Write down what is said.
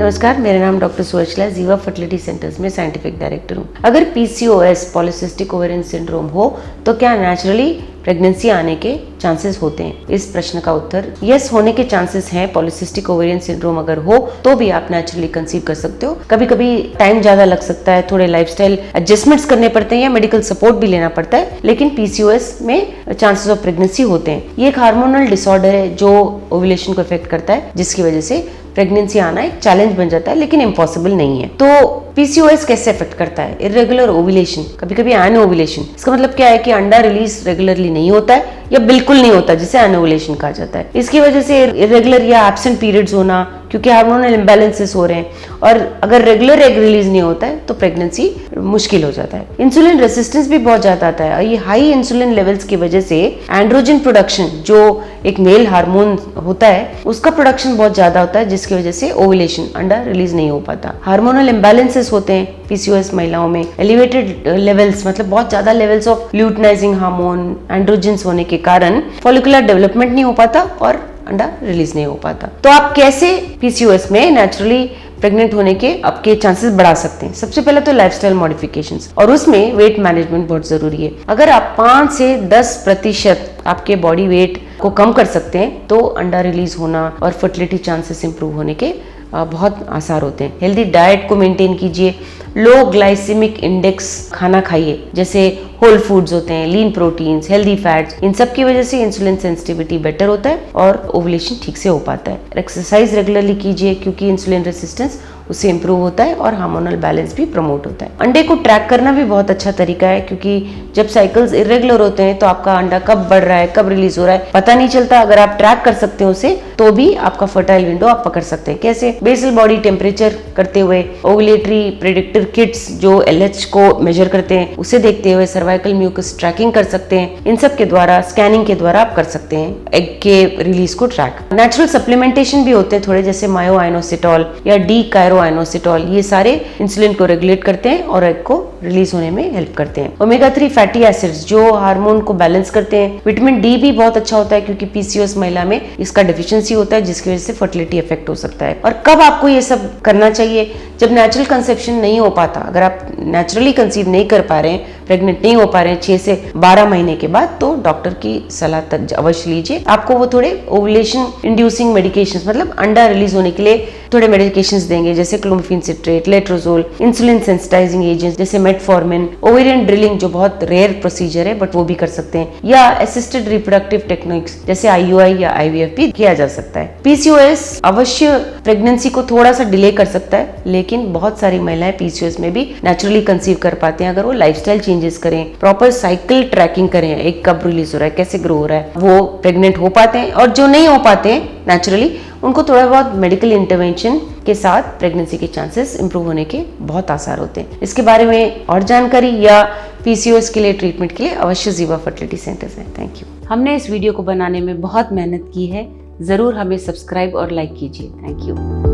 नमस्कार, मेरा नाम डॉक्टर सुरजला जीवा फर्टिलिटी सेंटर्स में साइंटिफिक डायरेक्टर हूँ। अगर पीसीओएस पॉलीसिस्टिक ओवेरियन सिंड्रोम हो तो क्या नेचुरली प्रेगनेंसी आने के चांसेस होते हैं? इस प्रश्न का उत्तर यस होने के चांसेस हैं। पॉलीसिस्टिक ओवेरियन सिंड्रोम अगर हो तो भी आप नेचुरली कंसीव कर सकते हो। कभी कभी टाइम ज्यादा लग सकता है, थोड़े लाइफस्टाइल एडजस्टमेंट्स करने पड़ते हैं या मेडिकल सपोर्ट भी लेना पड़ता है, लेकिन पीसीओएस में चांसेस ऑफ प्रेगनेंसी होते हैं। ये एक हार्मोनल डिसऑर्डर है जो ओव्यूलेशन को इफेक्ट करता है, जिसकी वजह से प्रेगनेंसी आना एक चैलेंज बन जाता है, लेकिन इम्पॉसिबल नहीं है। तो पीसीओएस कैसे इफेक्ट करता है? इरेगुलर ओव्यूलेशन, कभी कभी एनओव्यूलेशन। इसका मतलब क्या है कि अंडा रिलीज रेगुलरली नहीं होता है या बिल्कुल नहीं होता, जिसे एनओव्यूलेशन कहा जाता है। इसकी वजह से इरेगुलर या एब्सेंट पीरियड्स होना, क्योंकि हार्मोनल इम्बैलेंसेस हो रहे हैं, और अगर रेगुलर एग रिलीज नहीं होता है तो प्रेगनेंसी मुश्किल हो जाता है। इंसुलिन रेसिस्टेंस भी बहुत ज्यादा आता है, और ये हाई इंसुलिन लेवल्स की वजह से एंड्रोजन प्रोडक्शन, जो एक मेल हार्मोन होता है, उसका प्रोडक्शन बहुत ज्यादा होता है, जिसकी वजह से ओव्यूलेशन, अंडा रिलीज नहीं हो पाता। हार्मोनल इम्बैलेंसेस होते हैं पीसीओएस महिलाओं में। एलिवेटेड लेवल्स, मतलब बहुत ज्यादा levels of luteinizing hormone, androgens होने के कारण फॉलिकुलर डेवलपमेंट नहीं हो पाता और अंडा रिलीज नहीं हो पाता। तो आप कैसे पीसीओएस में नेचुरली प्रेग्नेंट होने के आपके चांसेस बढ़ा सकते हैं? सबसे पहले तो लाइफस्टाइल मॉडिफिकेशंस, और उसमें वेट मैनेजमेंट बहुत जरूरी है। अगर आप 5 से 10% आपके बॉडी वेट को कम कर सकते हैं तो अंडा रिलीज होना और फर्टिलिटी चांसेस इंप्रूव होने के बहुत आसार होते हैं। हेल्दी डाइट को मेंटेन कीजिए, लो ग्लाइसेमिक इंडेक्स खाना खाइए, जैसे होल फूड्स होते हैं, लीन प्रोटीन्स, हेल्दी फैट्स। इन सब की वजह से इंसुलिन सेंसिटिविटी बेटर होता है और ओवुलेशन ठीक से हो पाता है। एक्सरसाइज रेगुलरली कीजिए, क्योंकि इंसुलिन रेसिस्टेंस उससे इंप्रूव होता है और हार्मोनल बैलेंस भी प्रमोट होता है। अंडे को ट्रैक करना भी बहुत अच्छा तरीका है, क्योंकि जब साइकिल्स इरेगुलर होते हैं तो आपका अंडा कब बढ़ रहा है, कब रिलीज हो रहा है, पता नहीं चलता। अगर आप ट्रैक कर सकते हो उसे, तो भी आपका फर्टाइल विंडो आप पकड़ सकते हैं। कैसे? बेसल बॉडी टेम्परेचर करते हुए, ओवुलेटरी प्रेडिक्टर किट्स जो एलएच को मेजर करते हैं उसे देखते हुए, सर्वाइकल म्यूकस ट्रैकिंग कर सकते हैं। इन सब के द्वारा, स्कैनिंग के द्वारा आप कर सकते हैं एग के रिलीज को ट्रैक। नेचुरल सप्लीमेंटेशन भी होते हैं थोड़े, जैसे मायोआइनोसिटॉल या डी कायरोआइनोसिटॉल। ये सारे इंसुलिन को रेगुलेट करते हैं और एग को रिलीज होने में हेल्प करते हैं। ओमेगा 3 फैटी एसिड्स जो हार्मोन को बैलेंस करते हैं। विटामिन डी भी बहुत अच्छा होता है, क्योंकि पीसीओएस महिला में इसका डेफिशिएंसी होता है, जिसकी वजह से फर्टिलिटी इफेक्ट हो सकता है। और कब आपको ये सब करना चाहिए? जब नेचुरल कंसेप्शन नहीं हो पाता, अगर आप नेचुरली कंसीव नहीं कर पा रहे हैं, प्रेग्नेंट नहीं हो पा रहे हैं 6 से 12 महीने के बाद, तो डॉक्टर की सलाह तक अवश्य लीजिए। आपको वो थोड़े ओवुलेशन इंड्यूसिंग मेडिकेशंस, मतलब अंडा रिलीज होने के लिए थोड़े मेडिकेशंस देंगे, जैसे clomiphene citrate, letrozole, insulin sensitising agents जैसे मेटफॉर्मिन, ओवेरियन ड्रिलिंग जो बहुत रेयर प्रोसीजर है बट वो भी कर सकते हैं, या असिस्टेड रिप्रोडक्टिव टेक्निक्स जैसे आईयूआई या आईवीएफ भी किया जा सकता है। पीसीओएस अवश्य प्रेगनेंसी को थोड़ा सा डिले कर सकता है, लेकिन बहुत सारी महिलाएं पीसीओएस में भी नेचुरली कंसीव कर पाते हैं अगर वो लाइफस्टाइल चेंजेस करें, प्रॉपर साइकिल ट्रैकिंग करें, एक कब रिलीज हो रहा है, कैसे ग्रो हो रहा है, वो प्रेग्नेंट हो पाते हैं। और जो नहीं हो पाते हैं नेचुरली, उनको थोड़ा बहुत मेडिकल इंटरवेंशन के साथ प्रेगनेंसी के चांसेस इंप्रूव होने के बहुत आसार होते हैं। इसके बारे में और जानकारी या पीसीओएस के लिए ट्रीटमेंट के लिए अवश्य जीवा फर्टिलिटी सेंटर्स हैं। Thank you. हमने इस वीडियो को बनाने में बहुत मेहनत की है, जरूर हमें सब्सक्राइब और लाइक कीजिए। Thank you.